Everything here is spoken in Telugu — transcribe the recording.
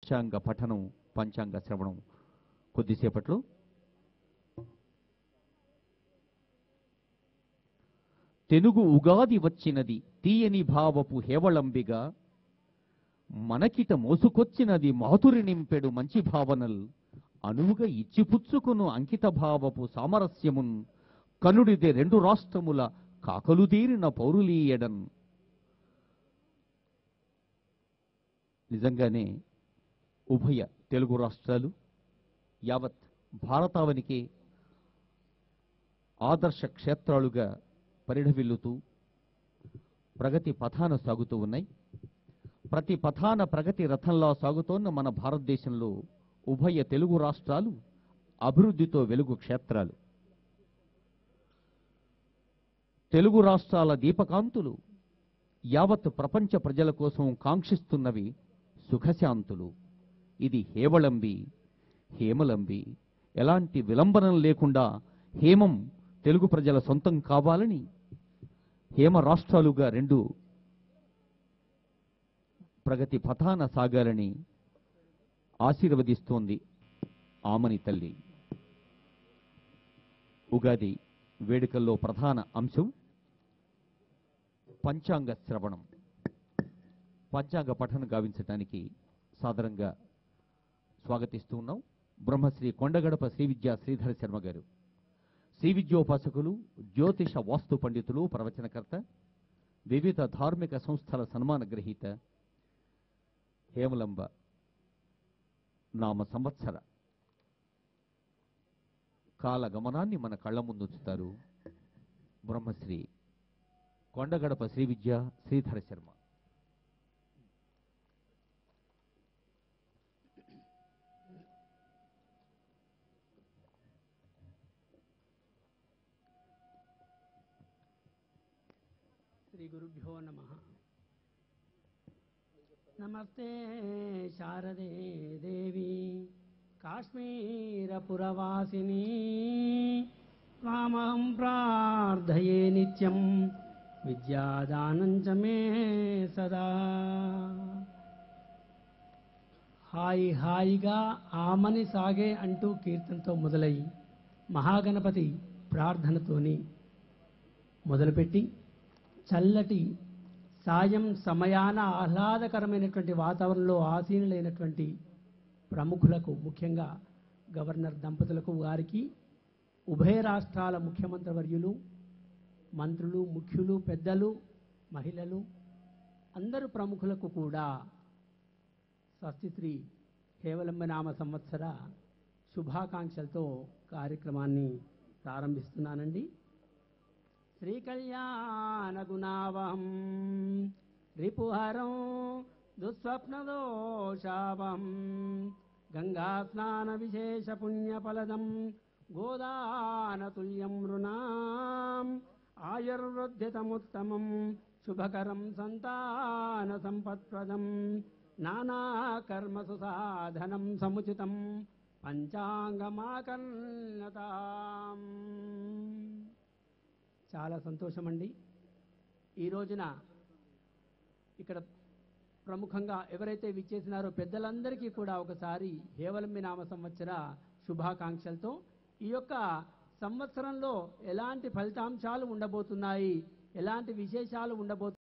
పంచాంగ పఠనం, పంచాంగ శ్రవణం కొద్దిసేపట్లో. తెలుగు ఉగాది వచ్చినది తీయని భావపు హేవళంబిగా, మనకిట మోసుకొచ్చినది మాధురి నింపెడు మంచి భావనల్, అనువుగా ఇచ్చిపుచ్చుకును అంకిత భావపు సామరస్యమున్, కనుడిదే రెండు రాష్ట్రముల కాకలుదీరిన పౌరులీయడన్. నిజంగానే ఉభయ తెలుగు రాష్ట్రాలు యావత్ భారతావనికి ఆదర్శ క్షేత్రాలుగా పరిఢవిల్లుతూ ప్రగతి పథాన సాగుతూ ఉన్నాయి. ప్రతి పథాన ప్రగతి రథంలా సాగుతోన్న మన భారతదేశంలో ఉభయ తెలుగు రాష్ట్రాలు అభివృద్ధితో వెలుగు క్షేత్రాలు. తెలుగు రాష్ట్రాల దీపకాంతులు యావత్ ప్రపంచ ప్రజల కోసం కాంక్షిస్తున్నవి సుఖశాంతులు. ఇది హేవళంబి, హేమలంబి. ఎలాంటి విలంబనం లేకుండా హేమం తెలుగు ప్రజల సొంతం కావాలని హేమ రాష్ట్రాలుగా రెండు ప్రగతి పథాన సాగాలని ఆశీర్వదిస్తోంది ఆమని తల్లి. ఉగాది వేడుకల్లో ప్రధాన అంశం పంచాంగ శ్రవణం. పంచాంగ పఠనం గావించడానికి సాదరంగా స్వాగతిస్తూ ఉన్నాం బ్రహ్మశ్రీ కొండగడప శ్రీ విద్యా శ్రీధర శర్మ గారు. శ్రీ విద్యోపాసకులు, జ్యోతిష వాస్తు పండితులు, ప్రవచనకర్త, వివిధ ధార్మిక సంస్థల సన్మాన గ్రహీత. హేమలంబ నామ సంవత్సర కాల గమనాన్ని మన కళ్ళ ముందుంచుతారు బ్రహ్మశ్రీ కొండగడప శ్రీ విద్యా శ్రీధర శర్మ. శ్రీ గురుభ్యో నమః. నమస్తే శారదే దేవి కాశ్మీరపురవాసిని, త్వామహం ప్రార్థయే నిత్యం విద్యాదానం చ మే సదా. హాయి హాయిగా ఆమని సాగే అంటూ కీర్తనతో మొదలై మహాగణపతి ప్రార్థనతోని మొదలుపెట్టి చల్లటి సాయం సమయాన ఆహ్లాదకరమైనటువంటి వాతావరణంలో ఆసీనులైనటువంటి ప్రముఖులకు, ముఖ్యంగా గవర్నర్ దంపతులకు, వారికి ఉభయ రాష్ట్రాల ముఖ్యమంత్రి వర్యులు, మంత్రులు, ముఖ్యులు, పెద్దలు, మహిళలు, అందరు ప్రముఖులకు కూడా స్వస్తిశ్రీ హేవలంబ నామ సంవత్సర శుభాకాంక్షలతో కార్యక్రమాన్ని ప్రారంభిస్తున్నానండి. శ్రీకళ్యాణ గుణావహం రిపుహరం దుస్వప్నదోషావహం, గంగా స్నాన విశేష పుణ్యఫలదం గోదానతుల్యం నృణాం, ఆయుర్వృద్ధితముత్తమం శుభకరం సంతాన సంపత్ప్రదం, నానాకర్మసు సాధనం సముచితం పంచాంగమాకర్ణతాం. చాలా సంతోషమండి. ఈ రోజున ఇక్కడ ప్రముఖంగా ఎవరైతే విచ్చేసినారో పెద్దలందరికీ కూడా ఒకసారి హేవలంబి నామ సంవత్సర శుభాకాంక్షలతో, ఈ యొక్క సంవత్సరంలో ఎలాంటి ఫలితాంశాలు ఉండబోతున్నాయి, ఎలాంటి విశేషాలు ఉండబోతున్నాయి